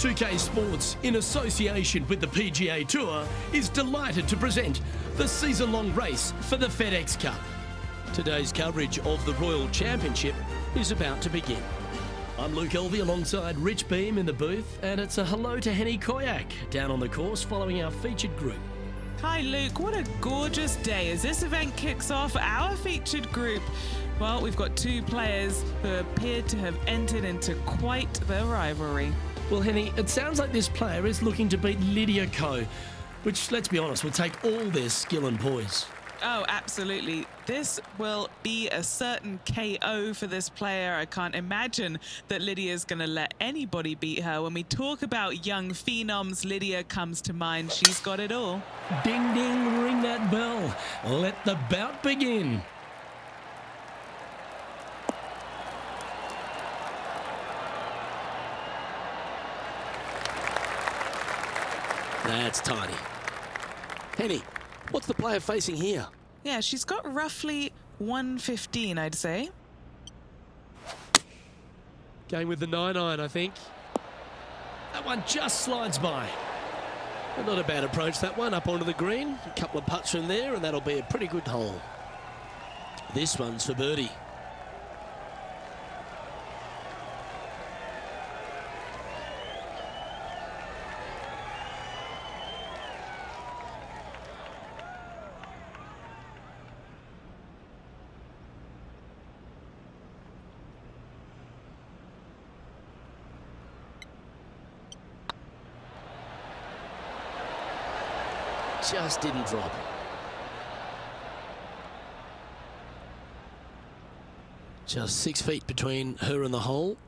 2K Sports, in association with the PGA Tour, is delighted to present the season-long race for the FedEx Cup. Today's coverage of the Royal Championship is about to begin. I'm Luke Elvey alongside Rich Beam in the booth, and it's a hello to Henny Koyak down on the course following our featured group. Hi Luke, what a gorgeous day as this event kicks off our featured group. Well, we've got two players who appear to have entered into quite the rivalry. Well, Henny, it sounds like this player is looking to beat Lydia Ko, which, let's be honest, will take all their skill and poise. Oh, absolutely. This will be a certain KO for this player. I can't imagine that Lydia's going to let anybody beat her. When we talk about young phenoms, Lydia comes to mind. She's got it all. Ding, ding, ring that bell. Let the bout begin. That's tiny. Henny, what's the player facing here? Yeah, she's got roughly 115, I'd say. Going with the 9-iron, I think. That one just slides by. But not a bad approach, that one, up onto the green. A couple of putts from there, and that'll be a pretty good hole. This one's for birdie. Just didn't drop. Just 6 feet between her and the hole.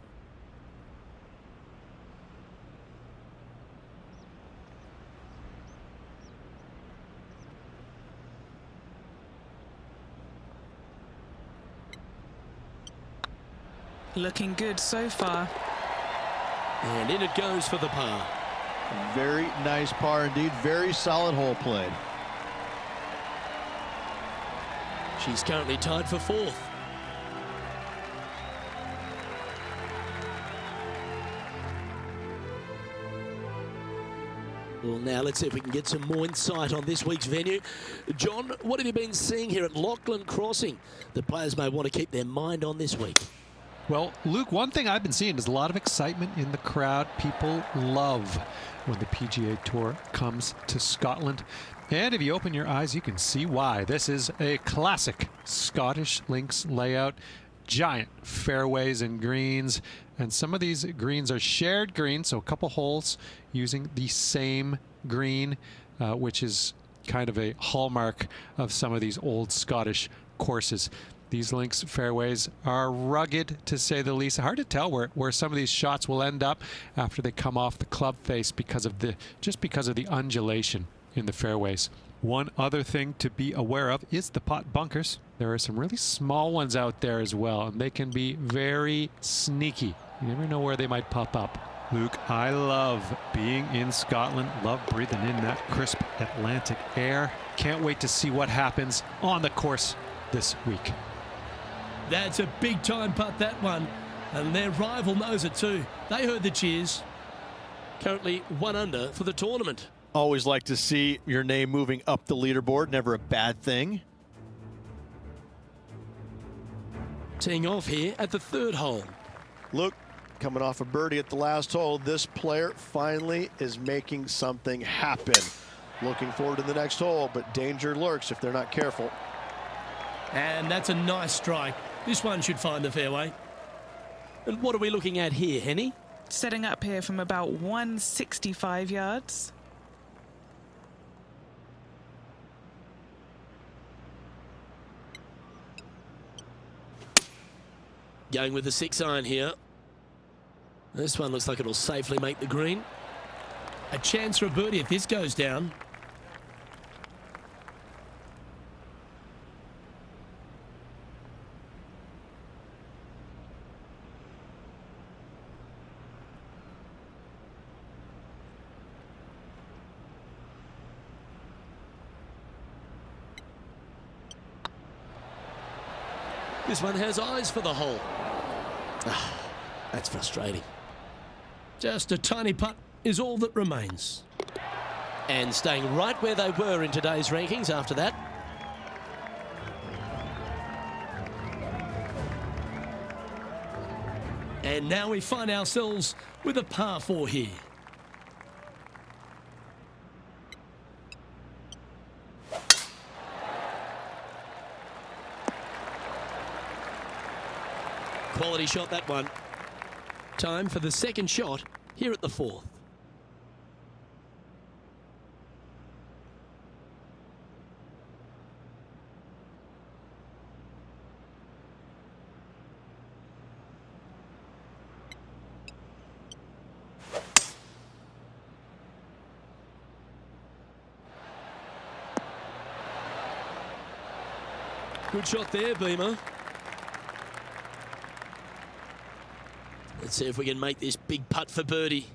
Looking good so far. And in it goes for the par. Very nice par indeed. Very solid hole played. She's currently tied for fourth. Well, now let's see if we can get some more insight on this week's venue. John, what have you been seeing here at Lachlan Crossing that players may want to keep their mind on this week? Well, Luke, one thing I've been seeing is a lot of excitement in the crowd. People love when the PGA Tour comes to Scotland. And if you open your eyes, you can see why. This is a classic Scottish links layout. Giant fairways and greens. And some of these greens are shared greens, so a couple holes using the same green, which is kind of a hallmark of some of these old Scottish courses. These links fairways are rugged, to say the least. Hard to tell where some of these shots will end up after they come off the club face because of the undulation in the fairways. One other thing to be aware of is the pot bunkers. There are some really small ones out there as well, and they can be very sneaky. You never know where they might pop up. Luke, I love being in Scotland. Love breathing in that crisp Atlantic air. Can't wait to see what happens on the course this week. That's a big time putt, that one. And their rival knows it too. They heard the cheers. Currently 1 under for the tournament. Always like to see your name moving up the leaderboard. Never a bad thing. Teeing off here at the 3rd hole. Look, coming off a birdie at the last hole, this player finally is making something happen. Looking forward to the next hole, but danger lurks if they're not careful. And that's a nice strike. This one should find the fairway. And what are we looking at here, Henny? Setting up here from about 165 yards. Going with the 6-iron here. This one looks like it'll safely make the green. A chance for a birdie if this goes down. This one has eyes for the hole. That's frustrating. Just a tiny putt is all that remains. And staying right where they were in today's rankings after that. And now we find ourselves with a par 4 here. Quality shot, that one. Time for the second shot here at the 4th. Good shot there, Beamer. Let's see if we can make this big putt for birdie.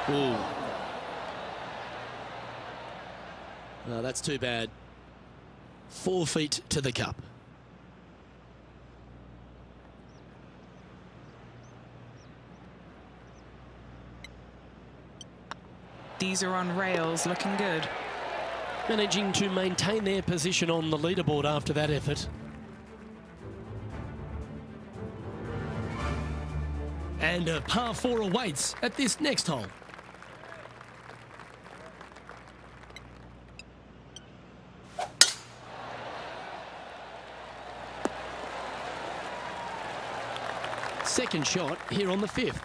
Ooh. Oh, that's too bad. 4 feet to the cup. These are on rails, looking good. Managing to maintain their position on the leaderboard after that effort. And a par 4 awaits at this next hole. Second shot here on the 5th.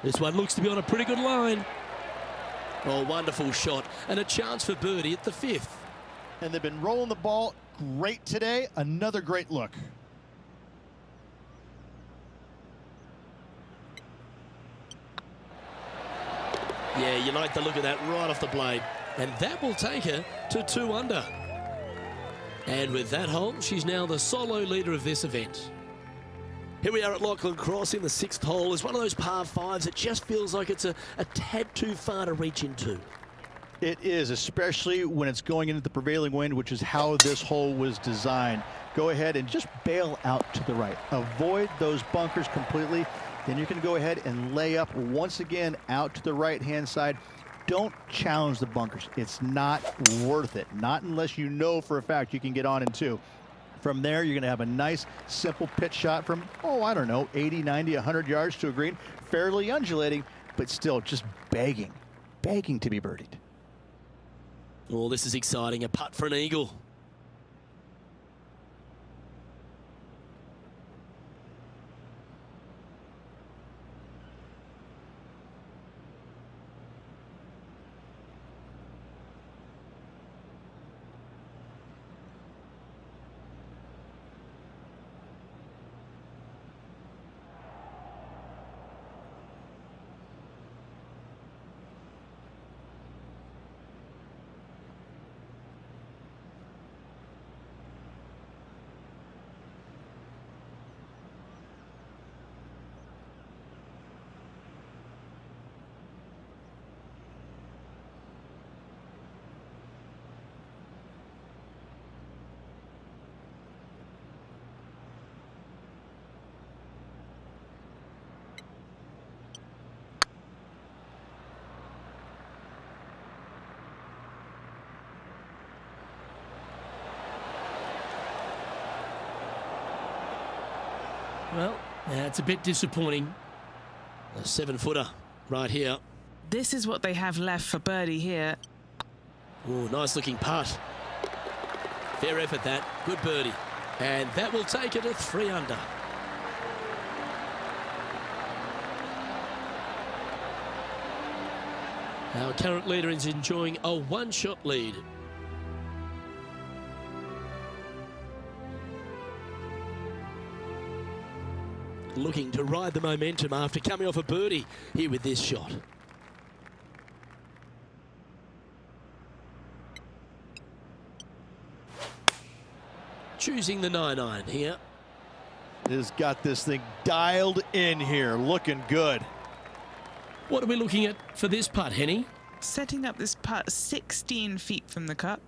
This one looks to be on a pretty good line. Oh, wonderful shot. And a chance for birdie at the 5th. And they've been rolling the ball great today. Another great look. Yeah, you like the look of that right off the blade. And that will take her to 2 under. And with that hole, she's now the solo leader of this event. Here we are at Lachlan Cross in the 6th hole. It's one of those par 5s that just feels like it's a tad too far to reach into. It is, especially when it's going into the prevailing wind, which is how this hole was designed. Go ahead and just bail out to the right. Avoid those bunkers completely. Then you can go ahead and lay up once again out to the right-hand side. Don't challenge the bunkers. It's not worth it. Not unless you know for a fact you can get on in 2. From there, you're going to have a nice, simple pitch shot from, oh, I don't know, 80, 90, 100 yards to a green. Fairly undulating, but still just begging to be birdied. Oh, this is exciting. A putt for an eagle. Well, that's a bit disappointing. A 7-footer right here. This is what they have left for birdie here. Oh, nice looking putt. Fair effort that. Good birdie. And that will take it to 3 under. Our current leader is enjoying a 1-shot lead. Looking to ride the momentum after coming off a birdie here with this shot. choosing the 9-iron here. Has got this thing dialed in here, looking good. What are we looking at for this putt, Henny? Setting up this putt 16 feet from the cup.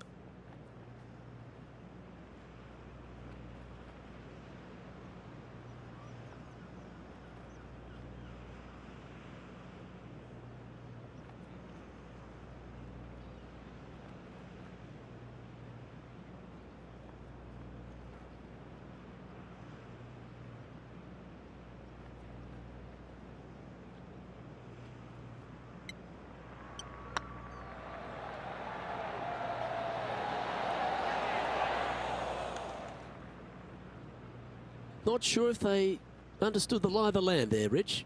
Not sure if they understood the lie of the land there, Rich.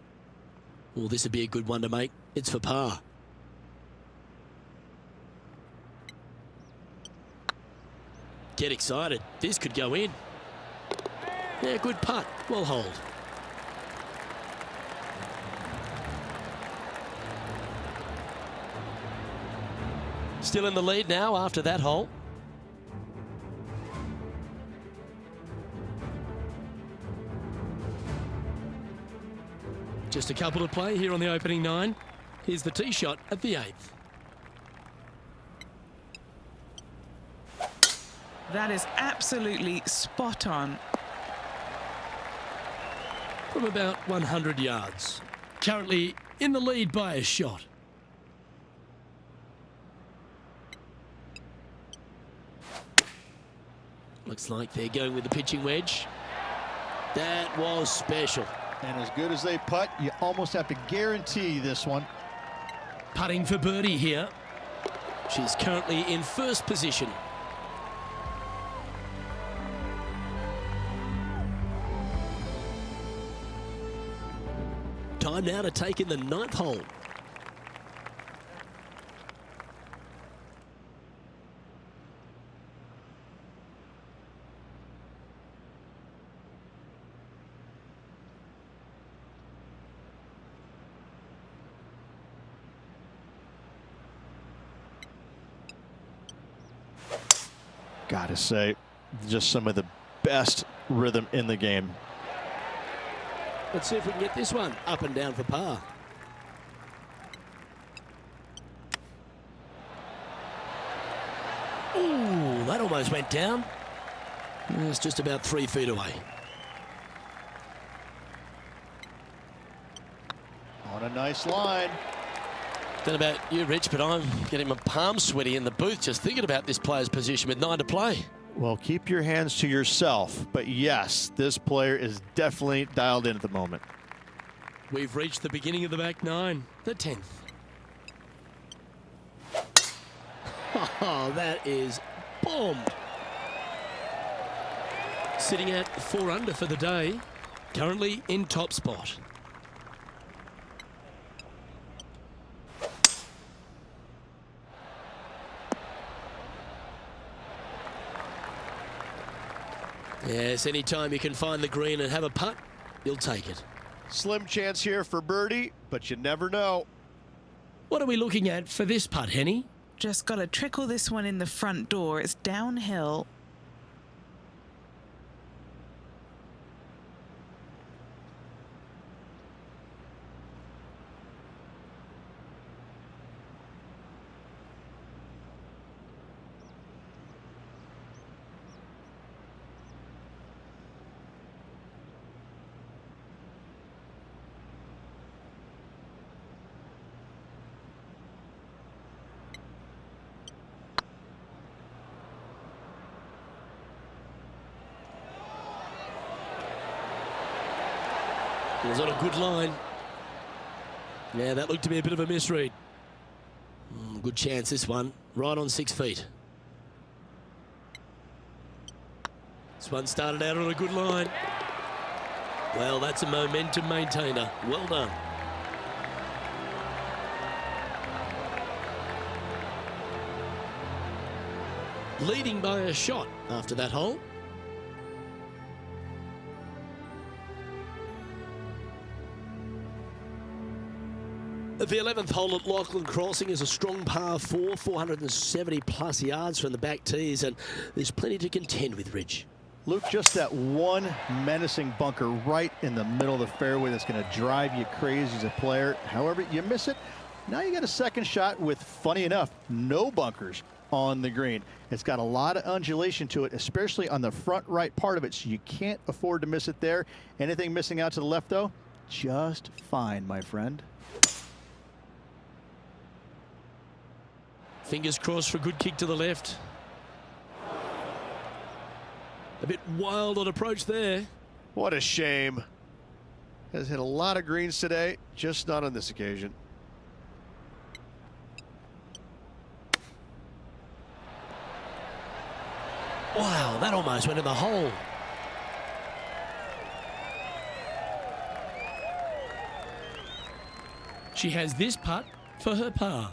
Well, this would be a good one to make. It's for par. Get excited. This could go in. Yeah, good putt. Well hold. Still in the lead now after that hole. Just a couple to play here on the opening 9. Here's the tee shot at the 8th. That is absolutely spot on. From about 100 yards. Currently in the lead by a shot. Looks like they're going with the pitching wedge. That was special. And as good as they putt, you almost have to guarantee this one. Putting for birdie here. She's currently in first position. Time now to take in the 9th hole. Gotta say, just some of the best rhythm in the game. Let's see if we can get this one up and down for par. Ooh, that almost went down. It's just about 3 feet away. On a nice line. Don't know about you, Rich, but I'm getting my palms sweaty in the booth just thinking about this player's position with 9 to play. Well, keep your hands to yourself. But yes, this player is definitely dialed in at the moment. We've reached the beginning of the back 9, the 10th. Oh, that is bombed. Sitting at 4 under for the day, currently in top spot. Yes, anytime you can find the green and have a putt, you'll take it. Slim chance here for birdie, but you never know. What are we looking at for this putt, Henny? Just got to trickle this one in the front door. It's downhill. It was on a good line. Yeah, that looked to be a bit of a misread. Good chance this one, right on 6 feet. This one started out on a good line. Well, that's a momentum maintainer. Well done. Leading by a shot after that hole. The 11th hole at Lachlan Crossing is a strong par 4, 470 plus yards from the back tees, and there's plenty to contend with, Ridge. Luke, just that one menacing bunker right in the middle of the fairway that's going to drive you crazy as a player. However, you miss it. Now you got a second shot with, funny enough, no bunkers on the green. It's got a lot of undulation to it, especially on the front right part of it, so you can't afford to miss it there. Anything missing out to the left, though, just fine, my friend. Fingers crossed for a good kick to the left. A bit wild on approach there. What a shame. Has hit a lot of greens today, just not on this occasion. Wow, that almost went in the hole. She has this putt for her par.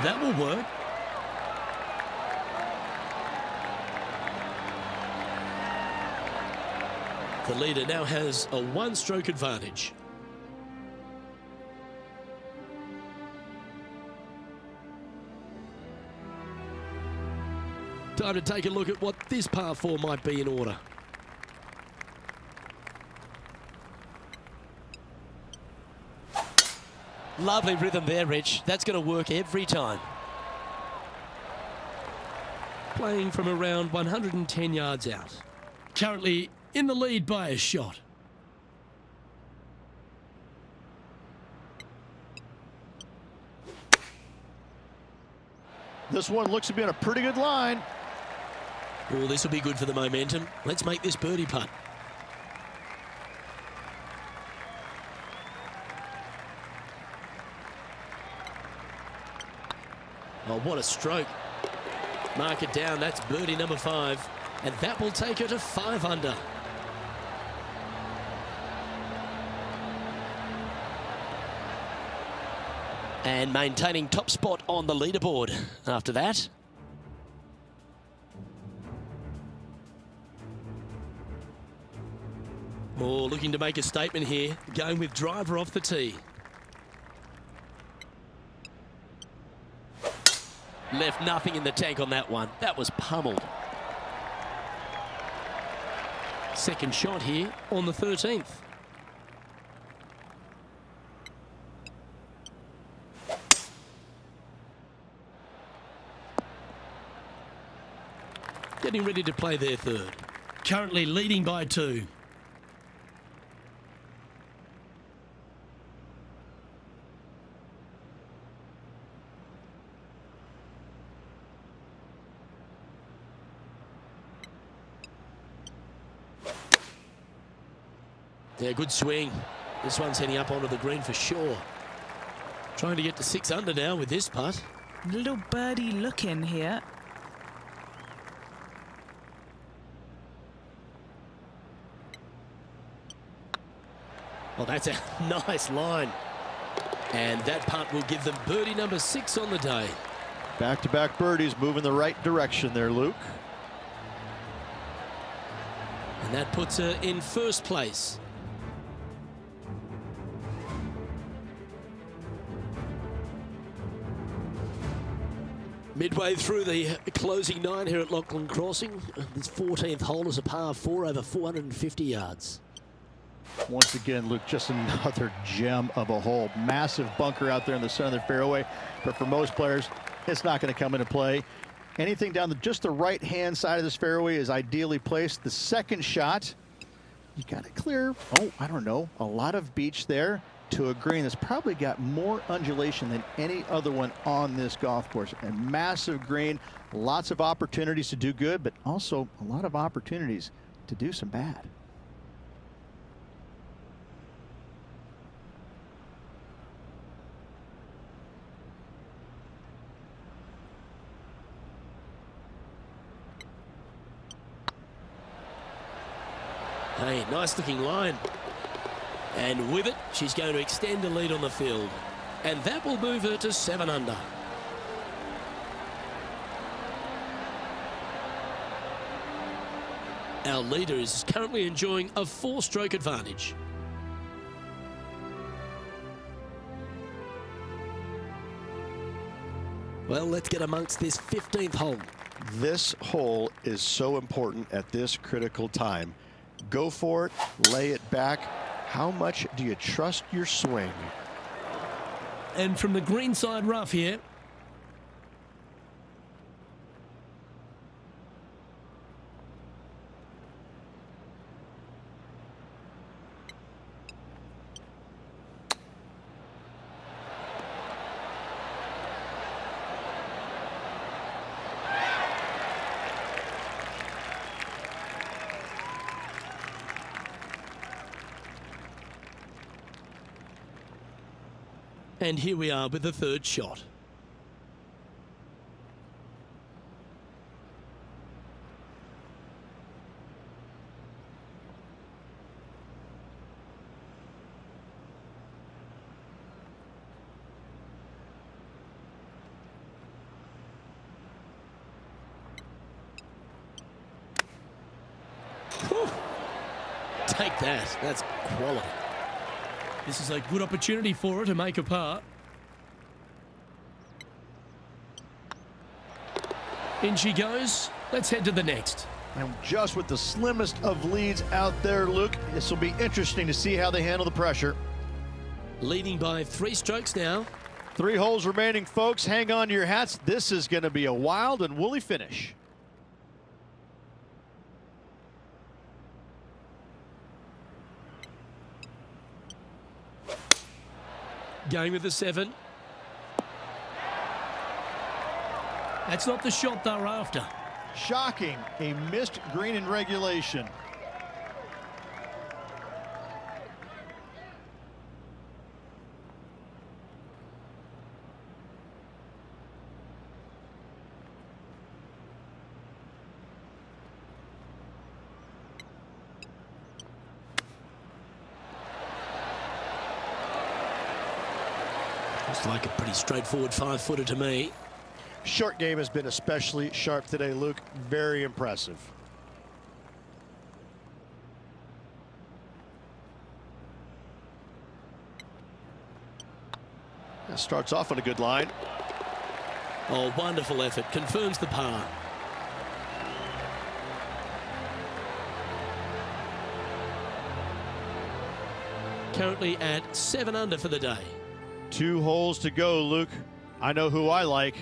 That will work. The leader now has a one-stroke advantage. Time to take a look at what this par 4 might be in order. Lovely rhythm there, Rich. That's going to work every time. Playing from around 110 yards out. Currently in the lead by a shot. This one looks to be on a pretty good line. Oh, this will be good for the momentum. Let's make this birdie putt. Oh, what a stroke. Mark it down. That's birdie number 5. And that will take her to 5 under. And maintaining top spot on the leaderboard after that. Oh, looking to make a statement here. Going with driver off the tee. Left nothing in the tank on that one. That was pummeled. Second shot here on the 13th. Getting ready to play their third. Currently leading by 2. Yeah, good swing. This one's heading up onto the green for sure. Trying to get to 6 under now with this putt. Little birdie look in here. Well, that's a nice line. And that putt will give them birdie number 6 on the day. Back-to-back birdies, moving the right direction there, Luke. And that puts her in first place. Midway through the closing 9 here at Lachlan Crossing. This 14th hole is a par 4 over 450 yards. Once again, Luke, just another gem of a hole. Massive bunker out there in the center of the fairway, but for most players, it's not going to come into play. Anything down just the right-hand side of this fairway is ideally placed. The second shot, you got to clear, I don't know, a lot of beach there to a green that's probably got more undulation than any other one on this golf course. A massive green, lots of opportunities to do good, but also a lot of opportunities to do some bad. Hey, nice looking line. And with it, she's going to extend a lead on the field. And that will move her to 7 under. Our leader is currently enjoying a 4-stroke advantage. Well, let's get amongst this 15th hole. This hole is so important at this critical time. Go for it, lay it back. How much do you trust your swing? And from the greenside rough here. And here we are with the 3rd shot. Whew. Take that. That's quality. This is a good opportunity for her to make a par. In she goes. Let's head to the next. And just with the slimmest of leads out there, Luke, this will be interesting to see how they handle the pressure. Leading by 3 strokes now. 3 holes remaining, folks. Hang on to your hats. This is going to be a wild and woolly finish. Going with the 7. That's not the shot they're after. Shocking, a missed green in regulation. Looks like a pretty straightforward 5-footer to me. Short game has been especially sharp today, Luke. Very impressive. That starts off on a good line. Oh, wonderful effort. Confirms the par. Currently at 7 under for the day. 2 holes to go, Luke. I know who I like.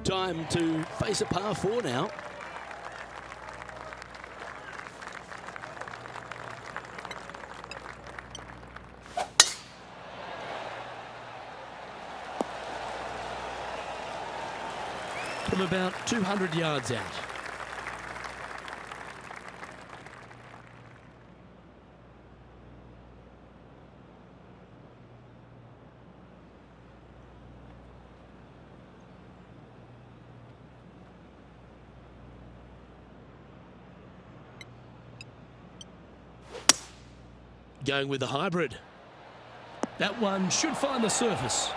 Time to face a par 4 now. From about 200 yards out. Going with the hybrid. That one should find the surface.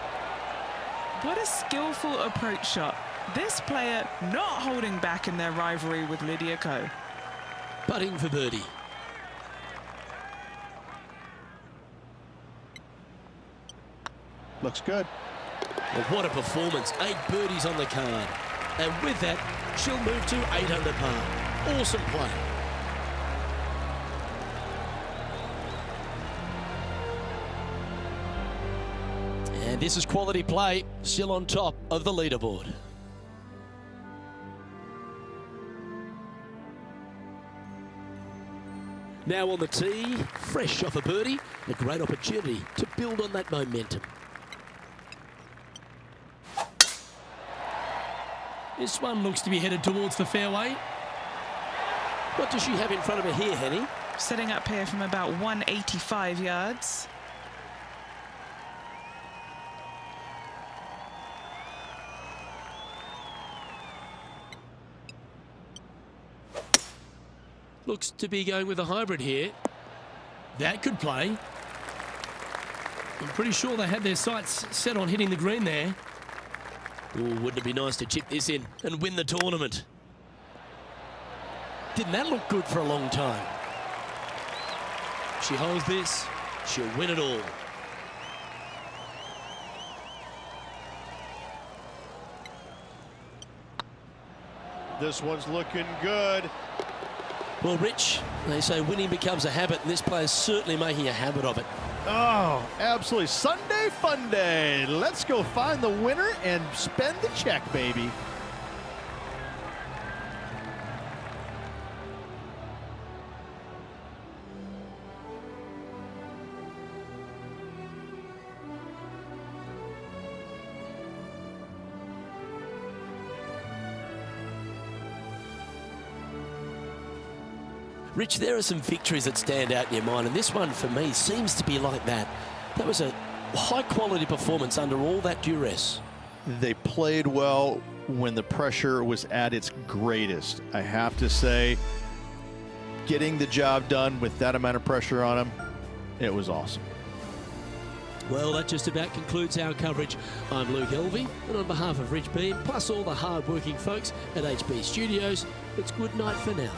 What a skillful approach shot. This player not holding back in their rivalry with Lydia Ko. Putting for birdie. Looks good. Well, what a performance. 8 birdies on the card. And with that, she'll move to 8 under par. Awesome play. And this is quality play, still on top of the leaderboard. Now on the tee, fresh off a birdie, a great opportunity to build on that momentum. This one looks to be headed towards the fairway. What does she have in front of her here, Henny? Setting up here from about 185 yards. Looks to be going with a hybrid here. That could play. I'm pretty sure they had their sights set on hitting the green there. Ooh, wouldn't it be nice to chip this in and win the tournament? Didn't that look good for a long time? She holds this, she'll win it all. This one's looking good. Well, Rich, they say winning becomes a habit, and this player's certainly making a habit of it. Oh, absolutely. Sunday fun day. Let's go find the winner and spend the check, baby. Rich, there are some victories that stand out in your mind, and this one for me seems to be like that. That was a high-quality performance under all that duress. They played well when the pressure was at its greatest. I have to say, getting the job done with that amount of pressure on them, it was awesome. Well, that just about concludes our coverage. I'm Luke Elvey, and on behalf of Rich Beam, plus all the hard-working folks at HB Studios, it's good night for now.